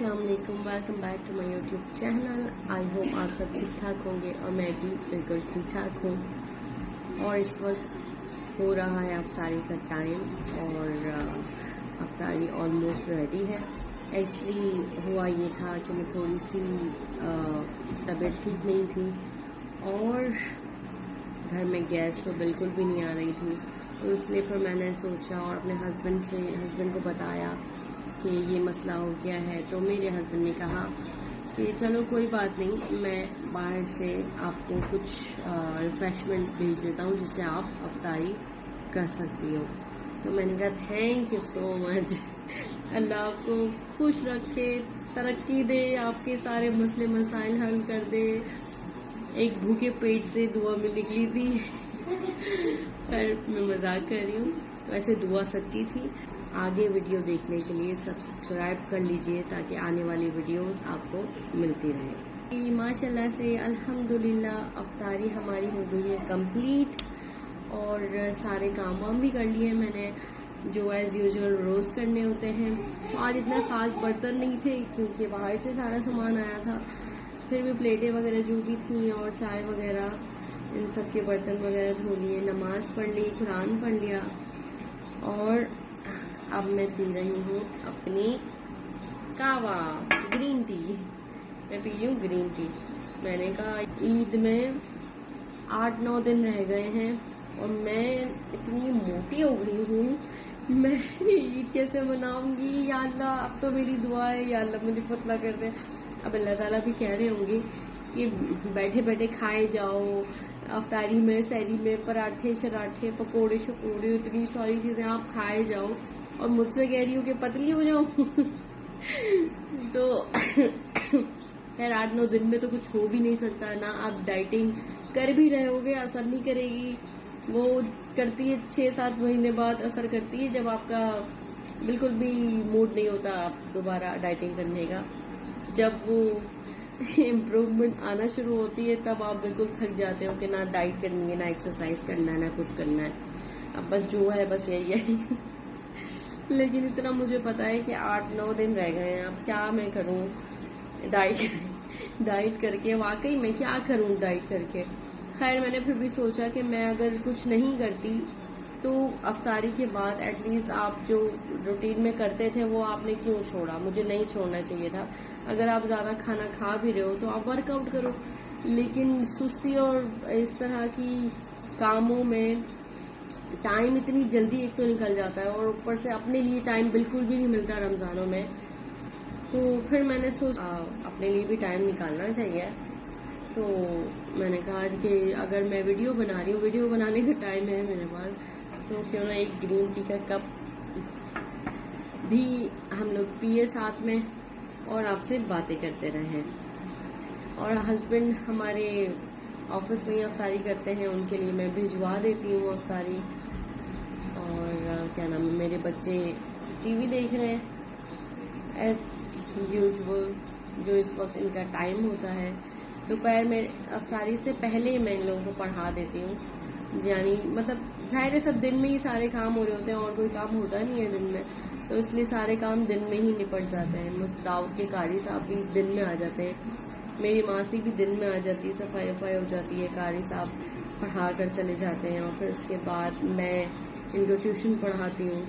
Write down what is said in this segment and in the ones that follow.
अस्सलाम वालेकुम, welcome back to my YouTube channel. I hope आप सब ठीक ठाक होंगे और मैं भी बिल्कुल ठीक ठाक हूँ। और इस वक्त हो रहा है अफ्तारी का टाइम और अफ्तारी ऑलमोस्ट रेडी है। एक्चुअली हुआ ये था कि मैं थोड़ी सी तबीयत ठीक नहीं थी और घर में गैस तो बिल्कुल भी नहीं आ रही थी, तो इसलिए फिर मैंने सोचा और अपने हस्बैंड को बताया कि ये मसला हो गया है। तो मेरे हस्बैंड ने कहा कि चलो कोई बात नहीं, मैं बाहर से आपको कुछ रिफ़्रेशमेंट भेज देता हूँ जिससे आप अफ्तारी कर सकती हो। तो मैंने कहा थैंक यू सो मच, अल्लाह आपको खुश रखे, तरक्की दे, आपके सारे मसले मसाइल हल कर दे। एक भूखे पेट से दुआ में निकली थी पर मैं मजाक कर रही हूँ, वैसे दुआ सच्ची थी। आगे वीडियो देखने के लिए सब्सक्राइब कर लीजिए ताकि आने वाली वीडियोस आपको मिलती रहे। माशाल्लाह से अल्हम्दुलिल्लाह अफ्तारी हमारी हो गई है कंप्लीट और सारे काम वाम भी कर लिए मैंने जो एज़ यूजुअल रोज़ करने होते हैं। आज इतना ख़ास बर्तन नहीं थे क्योंकि बाहर से सारा सामान आया था, फिर भी प्लेटें वगैरह जो भी थी और चाय वगैरह इन सब के बर्तन वगैरह धो लिए, नमाज पढ़ ली, कुरान पढ़ लिया और अब मैं पी रही हूँ अपनी कावा ग्रीन टी। मैं पी रही हूँ ग्रीन टी। मैंने कहा ईद में 8-9 दिन रह गए हैं और मैं इतनी मोटी हो गई हूँ, मैं ईद कैसे मनाऊंगी या अल्लाह। अब तो मेरी दुआ है या अल्लाह मुझे पतला कर दे। अब अल्लाह ताला भी कह रहे होंगे कि बैठे बैठे खाए जाओ, अफ्तारी में सहरी में पराठे शराठे पकोड़े शकोड़े इतनी सारी चीजें आप खाए जाओ और मुझसे कह रही हूँ कि पतली हो जाऊं तो खैर 8-9 दिन में तो कुछ हो भी नहीं सकता ना। आप डाइटिंग कर भी रहे होगे, असर नहीं करेगी, वो करती है 6-7 महीने बाद असर करती है, जब आपका बिल्कुल भी मूड नहीं होता आप दोबारा डाइटिंग करने का। जब वो इम्प्रूवमेंट आना शुरू होती है तब आप बिल्कुल थक जाते हो कि ना डाइट करनी है, ना एक्सरसाइज करना है, ना कुछ करना है। अब बस जो है बस यही है लेकिन इतना मुझे पता है कि 8-9 दिन रह गए हैं। अब क्या मैं करूं डाइट करके, वाकई में क्या करूं डाइट करके। खैर मैंने फिर भी सोचा कि मैं अगर कुछ नहीं करती तो अफ्तारी के बाद एटलीस्ट आप जो रूटीन में करते थे वो आपने क्यों छोड़ा, मुझे नहीं छोड़ना चाहिए था। अगर आप ज्यादा खाना खा भी रहे हो तो आप वर्कआउट करो, लेकिन सुस्ती और इस तरह की कामों में टाइम इतनी जल्दी एक तो निकल जाता है और ऊपर से अपने लिए टाइम बिल्कुल भी नहीं मिलता रमजानों में। तो फिर मैंने सोचा अपने लिए भी टाइम निकालना चाहिए। तो मैंने कहा कि अगर मैं वीडियो बना रही हूँ, वीडियो बनाने का टाइम है मेरे पास, तो क्यों ना एक ग्रीन टी का कप भी हम लोग पिए साथ में और आपसे बातें करते रहें। और हस्बैंड हमारे ऑफिस में ही अफ्तारी करते हैं, उनके लिए मैं भिजवा देती हूँ अफ्तारी। और क्या नाम है, मेरे बच्चे टीवी देख रहे हैं एज यूजुअल, जो इस वक्त इनका टाइम होता है। दोपहर में अफ्तारी से पहले मैं इन लोगों को पढ़ा देती हूँ, यानी मतलब जाहिर है सब दिन में ही सारे काम हो रहे होते हैं और कोई काम होता नहीं है दिन में, तो इसलिए सारे काम दिन में ही निपट जाते हैं। दाऊद के कारी साहब भी दिन में आ जाते हैं, मेरी मासी भी दिन में आ जाती है, सफाई वफाई हो जाती है, कारी साहब पढ़ा कर चले जाते हैं और फिर उसके बाद मैं इनको ट्यूशन पढ़ाती हूँ।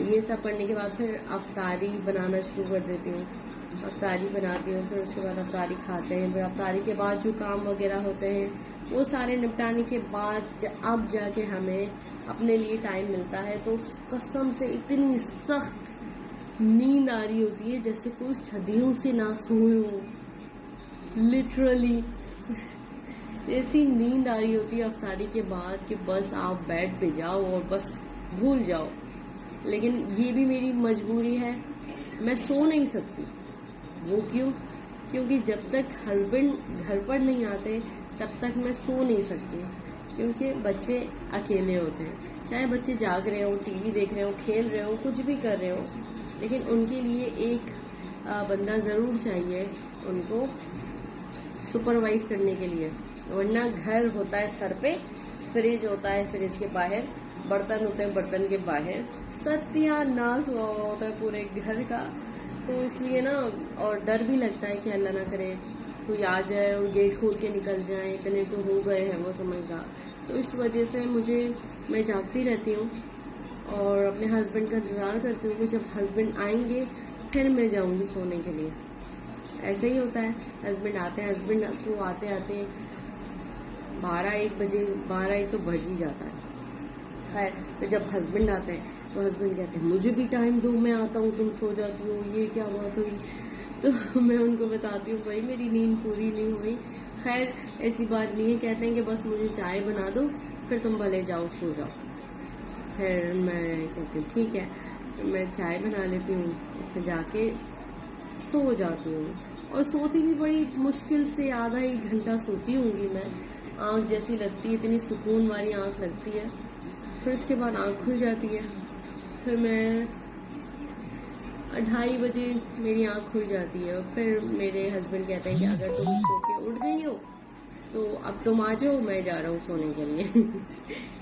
ये सब करने के बाद फिर अफ्तारी बनाना शुरू कर देती हूँ, अफ्तारी बनाती हूँ, फिर उसके बाद अफ्तारी खाते हैं। फिर अफ्तारी के बाद जो काम वगैरह होते हैं वो सारे निपटाने के बाद अब जाके हमें अपने लिए टाइम मिलता है। तो कसम से इतनी सख्त नींद आ रही होती है जैसे कोई सदियों से ना सोए हो, लिटरली ऐसी नींद आ रही होती है अफ्तारी के बाद कि बस आप बेड पे जाओ और बस भूल जाओ। लेकिन ये भी मेरी मजबूरी है, मैं सो नहीं सकती। वो क्यों? क्योंकि जब तक हस्बैंड घर पर नहीं आते तब तक मैं सो नहीं सकती, क्योंकि बच्चे अकेले होते हैं। चाहे बच्चे जाग रहे हो, टीवी देख रहे हो, खेल रहे हो, कुछ भी कर रहे हो, लेकिन उनके लिए एक बंदा जरूर चाहिए उनको सुपरवाइज करने के लिए। वरना घर होता है सर पे, फ्रिज होता है फ्रिज के बाहर, बर्तन होते हैं बर्तन के बाहर, सत्यानाश हुआ होता है पूरे घर का। तो इसलिए ना, और डर भी लगता है कि अल्लाह ना करे कोई आ जाए और गेट खोल के निकल जाए, इतने तो हो गए हैं वो समझदार। तो इस वजह से मैं जागती रहती हूँ और अपने हस्बैंड का इंतज़ार करती हूँ कि जब हस्बैंड आएंगे फिर मैं जाऊँगी सोने के लिए। ऐसे ही होता है, हस्बैंड आते हैं, हस्बैंड को आते आते 12-1 तो बज ही जाता है। खैर, तो जब हस्बैंड आते हैं तो हस्बैंड कहते हैं मुझे भी टाइम दो, मैं आता हूँ, तुम सो जाती हो, ये क्या बात हुई। तो मैं उनको बताती हूँ भाई मेरी नींद पूरी नहीं हुई। खैर ऐसी बात नहीं है, कहते हैं कि बस मुझे चाय बना दो फिर तुम भले जाओ सो जाओ। फिर मैं कहती हूँ ठीक है, तो मैं चाय बना लेती हूँ, फिर जाके सो जाती हूँ। और सोती भी बड़ी मुश्किल से आधा 1 घंटा सोती होंगी मैं। आँख जैसी लगती है, इतनी सुकून वाली आँख लगती है। फिर उसके बाद आँख खुल जाती है, फिर मैं 2:30 बजे मेरी आँख खुल जाती है। और फिर मेरे हस्बैंड कहते हैं कि अगर तुम सो के उठ गई हो तो अब तुम आ जाओ, मैं जा रहा हूँ सोने के लिए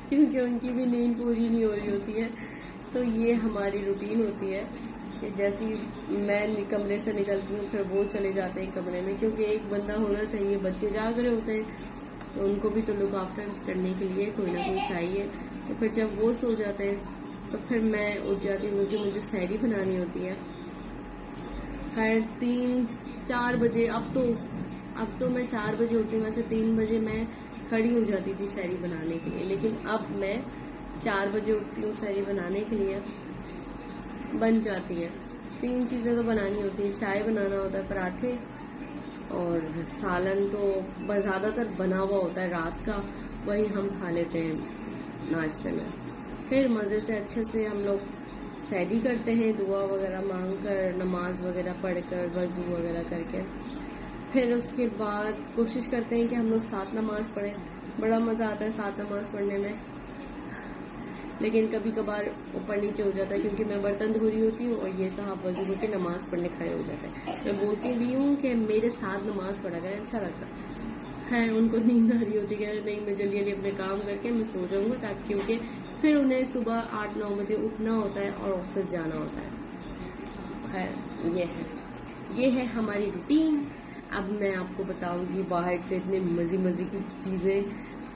क्योंकि उनकी भी नींद पूरी नहीं हो रही होती है। तो ये हमारी रूटीन होती है कि जैसी मैं कमरे से निकलती हूँ फिर वो चले जाते हैं कमरे में, क्योंकि एक बंदा होना चाहिए, बच्चे जाग रहे होते हैं तो उनको भी तो लुक आफ्टर करने के लिए कोई ना कोई चाहिए। तो फिर जब वो सो जाते हैं तो फिर मैं उठ जाती हूँ क्योंकि मुझे सहरी बनानी होती है। खैर 3-4 बजे, अब तो मैं 4 बजे उठी हूँ। वैसे 3 बजे मैं खड़ी हो जाती थी सहरी बनाने के लिए, लेकिन अब मैं 4 बजे उठती हूँ सहरी बनाने के लिए। बन जाती है 3 चीज़ें तो बनानी होती हैं, चाय बनाना होता है, पराठे और सालन तो ज़्यादातर बना हुआ होता है रात का, वही हम खा लेते हैं नाश्ते में। फिर मज़े से अच्छे से हम लोग सहरी करते हैं, दुआ वगैरह मांग कर, नमाज वगैरह पढ़ कर, वज़ू वगैरह करके। फिर उसके बाद कोशिश करते हैं कि हम लोग साथ नमाज पढ़ें। बड़ा मज़ा आता है साथ नमाज पढ़ने में, लेकिन कभी कभार ऊपर नीचे हो जाता है क्योंकि मैं बर्तन धो रही होती हूँ और ये साहब वज़ू होकर नमाज पढ़ने खड़े हो जाते हैं। मैं बोलती भी हूँ कि मेरे साथ नमाज पढ़ा करें, अच्छा लगता है। उनको नींद आ रही होती है, नहीं मैं जल्दी जल्दी अपने काम करके मैं सो जाऊँगा, ताकि क्योंकि फिर उन्हें सुबह 8-9 बजे उठना होता है और ऑफिस जाना होता है। खैर ये है हमारी रूटीन। अब मैं आपको बताऊंगी, बाहर से इतने मज़े की चीज़ें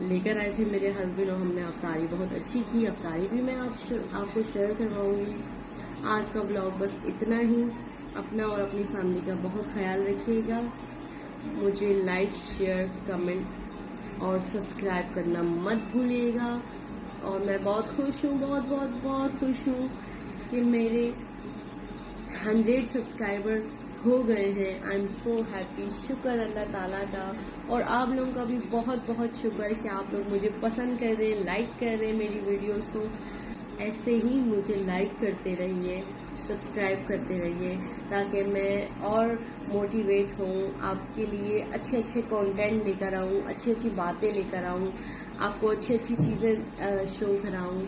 लेकर आए थे मेरे हस्बैंड और हमने अफ्तारी बहुत अच्छी की। अफ्तारी भी मैं आपको शेयर करवाऊंगी। आज का ब्लॉग बस इतना ही। अपना और अपनी फैमिली का बहुत ख्याल रखिएगा। मुझे लाइक, शेयर, कमेंट और सब्सक्राइब करना मत भूलिएगा। और मैं बहुत खुश हूँ, बहुत खुश हूँ कि मेरे 100 सब्सक्राइबर हो गए हैं। I am so happy. शुक्र अल्लाह ताला का, और आप लोगों का भी बहुत शुक्र है कि आप लोग मुझे पसंद कर रहे हैं, लाइक कर रहे हैं मेरी वीडियोस को। ऐसे ही मुझे लाइक करते रहिए, सब्सक्राइब करते रहिए, ताकि मैं और मोटिवेट हूँ, आपके लिए अच्छे कंटेंट लेकर आऊँ, अच्छी बातें लेकर आऊँ, आपको अच्छी चीज़ें शो कराऊँ।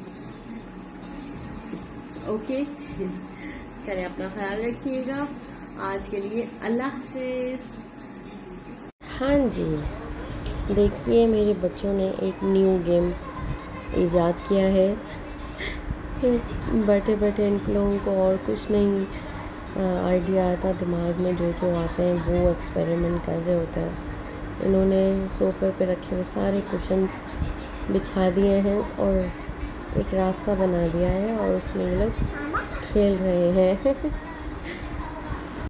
ओके चलिए, अपना ख्याल रखिएगा। आज के लिए अल्लाह हाफिज़। हाँ जी, देखिए मेरे बच्चों ने एक न्यू गेम ईजाद किया है। बैठे इन लोगों को और कुछ नहीं आइडिया आता दिमाग में, जो आते हैं वो एक्सपेरिमेंट कर रहे होते हैं। इन्होंने सोफ़े पे रखे हुए सारे कुशन्स बिछा दिए हैं और एक रास्ता बना दिया है और उसमें ये लोग खेल रहे हैं।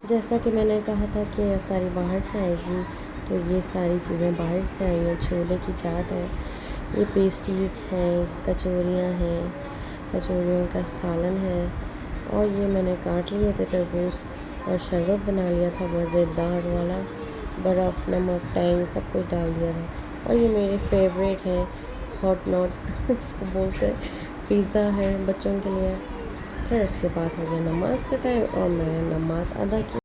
जैसा कि मैंने कहा था कि अफ्तारी बाहर से आएगी, तो ये सारी चीज़ें बाहर से आई हैं। छोले की चाट है, ये पेस्ट्रीज़ हैं, कचौरियाँ हैं, कचौरियों का सालन है, और ये मैंने काट लिए थे तरबूज और शरबत बना लिया था मज़ेदार वाला, बर्फ़, नमक, टैंग सब कुछ डाल दिया था। और ये मेरे फेवरेट हैं, हॉट नॉट इसको बोलते हैं, पिज़्ज़ा है बच्चों के लिए। फिर उसके बाद हो गया नमाज का टाइम और मैंने नमाज अदा की।